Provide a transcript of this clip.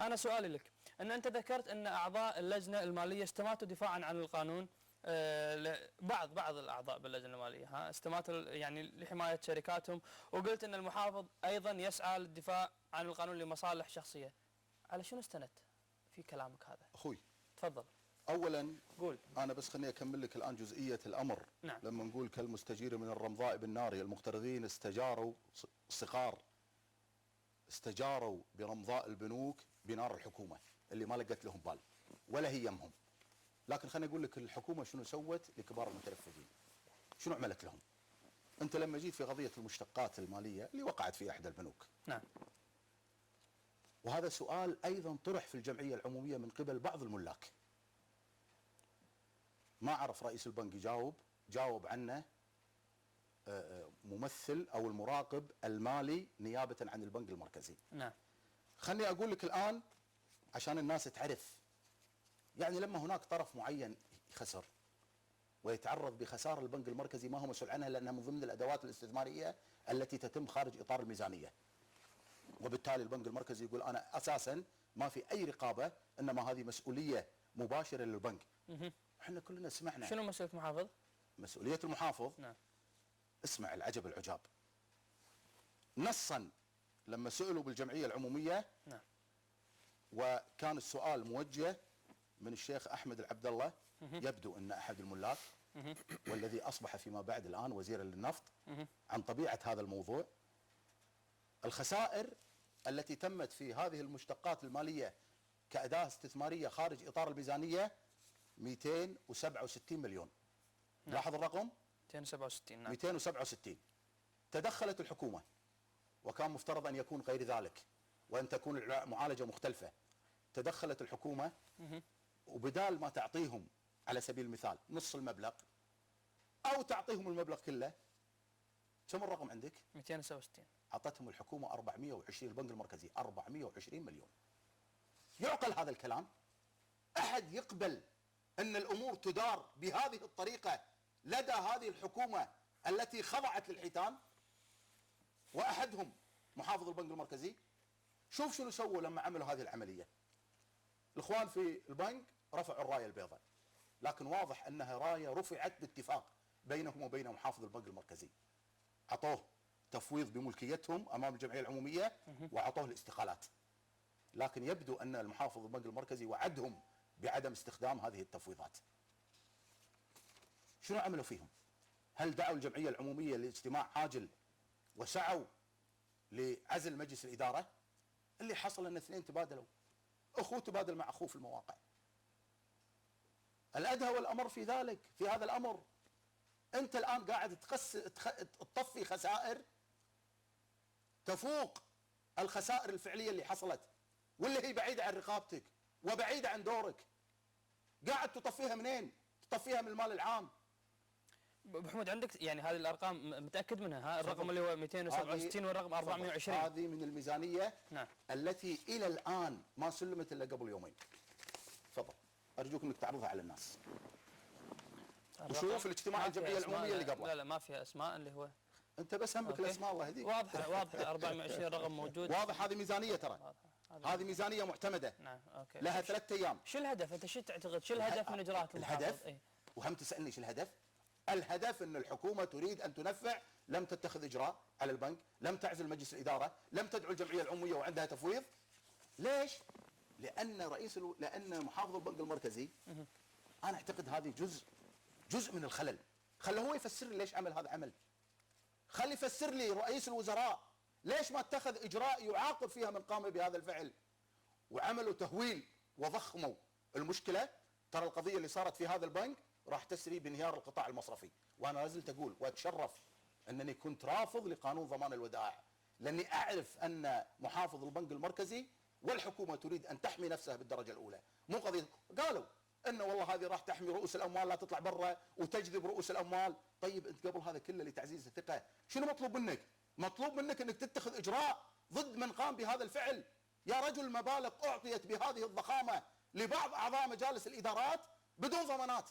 أنا سؤالي لك أن أنت ذكرت أن أعضاء اللجنة المالية استماتوا دفاعا عن القانون. بعض الأعضاء باللجنة المالية استماتوا يعني لحماية شركاتهم، وقلت أن المحافظ أيضا يسعى للدفاع عن القانون لمصالح شخصية. على شنو استندت في كلامك هذا؟ أخوي تفضل. اولا قول. انا بس خليني اكمل لك الان جزئيه الامر. نعم. لما نقول كالمستجير من الرمضاء بالنار، المقترضين استجاروا صغار، استجاروا برمضاء البنوك بنار الحكومه اللي ما لقت لهم بال ولا هي يمهم. لكن خليني اقول لك الحكومه شنو سوت لكبار المترفدين، شنو عملت لهم. انت لما جيت في قضيه المشتقات الماليه اللي وقعت في احدى البنوك، نعم، وهذا سؤال ايضا طرح في الجمعيه العموميه من قبل بعض الملاك، ما عرف رئيس البنك جاوب عنه ممثل او المراقب المالي نيابه عن البنك المركزي. نعم. خلني اقول لك الان عشان الناس تعرف، يعني لما هناك طرف معين خسر ويتعرض بخساره البنك المركزي ما هو مسؤول عنها، لانها من ضمن الادوات الاستثماريه التي تتم خارج اطار الميزانيه. وبالتالي البنك المركزي يقول انا اساسا ما في اي رقابه، انما هذه مسؤوليه مباشره للبنك. احنا كلنا سمعنا. شنو مسؤولية المحافظ؟ مسؤوليه المحافظ. نعم. اسمع العجب العجاب. نصا لما سئلوا بالجمعيه العموميه، نعم، وكان السؤال موجه من الشيخ احمد العبد الله، يبدو ان احد الملاك والذي اصبح فيما بعد الان وزيرا للنفط، عن طبيعه هذا الموضوع. الخسائر التي تمت في هذه المشتقات الماليه كاداه استثماريه خارج اطار الميزانيه 267 مليون. نعم. لاحظ الرقم 267. نعم. 267. تدخلت الحكومه، وكان مفترض ان يكون غير ذلك وان تكون المعالجه مختلفه. تدخلت الحكومه وبدال ما تعطيهم على سبيل المثال نص المبلغ او تعطيهم المبلغ كله، كم الرقم عندك؟ 267. اعطتهم الحكومه 420، البنك المركزي 420 مليون. يعقل هذا الكلام؟ احد يقبل ان الامور تدار بهذه الطريقه لدى هذه الحكومه التي خضعت للحيتان؟ واحدهم محافظ البنك المركزي. شوف شنو سووا لما عملوا هذه العمليه. الاخوان في البنك رفعوا الرايه البيضاء، لكن واضح انها رايه رفعت باتفاق بينهم وبين محافظ البنك المركزي. اعطوه تفويض بملكيتهم امام الجمعيه العموميه واعطوه الاستقالات. لكن يبدو ان المحافظ البنك المركزي وعدهم بعدم استخدام هذه التفويضات. شنو عملوا فيهم؟ هل دعوا الجمعيه العموميه لاجتماع عاجل وسعوا لعزل مجلس الاداره؟ اللي حصل ان اثنين تبادلوا، اخوه تبادل مع اخوه في المواقع. الادهى والامر في ذلك، في هذا الامر انت الان قاعد تطفي خسائر تفوق الخسائر الفعليه اللي حصلت، واللي هي بعيده عن رقابتك وبعيده عن دورك. قاعد تطفيها منين؟ تطفيها من المال العام. ابو حمود عندك يعني هذه الارقام متاكد منها؟ الرقم اللي هو 267 والرقم 420 هذه من الميزانيه. نعم. التي الى الان ما سلمت الا قبل يومين. تفضل ارجوك انك تعرضها على الناس. وشوف الاجتماع الجمعيه العموميه اللي قبله. لا ما فيها اسماء اللي هو انت بس همك الاسماء الله يهديك. واضحه 420 رقم موجود. واضح هذه ميزانيه ترى. هذه ميزانيه معتمده. نعم اوكي. لها 3 ايام. شو الهدف؟ انت شو تعتقد؟ شو الهدف من اجراءات المحافظ؟ الهدف وهم تسالني شو الهدف؟ الهدف ان الحكومه تريد ان تنفع، لم تتخذ اجراء على البنك، لم تعزل مجلس الاداره، لم تدعو الجمعيه العموميه وعندها تفويض. ليش؟ لان محافظ البنك المركزي انا اعتقد هذه جزء من الخلل. خله هو يفسر لي ليش عمل هذا عمل. خلي يفسر لي رئيس الوزراء ليش ما اتخذ اجراء يعاقب فيها من قام بهذا الفعل. وعملوا تهويل وضخموا المشكله. ترى القضيه اللي صارت في هذا البنك راح تسري بانهيار القطاع المصرفي، وانا لازلت اقول واتشرف انني كنت رافض لقانون ضمان الودائع، لاني اعرف ان محافظ البنك المركزي والحكومه تريد ان تحمي نفسها بالدرجه الاولى. مو قضيه قالوا انه والله هذه راح تحمي رؤوس الاموال لا تطلع برا وتجذب رؤوس الاموال. طيب انت قبل هذا كله لتعزيز الثقه شنو مطلوب منك؟ مطلوب منك انك تتخذ اجراء ضد من قام بهذا الفعل. يا رجل مبالغ اعطيت بهذه الضخامه لبعض اعضاء مجالس الادارات بدون ضمانات.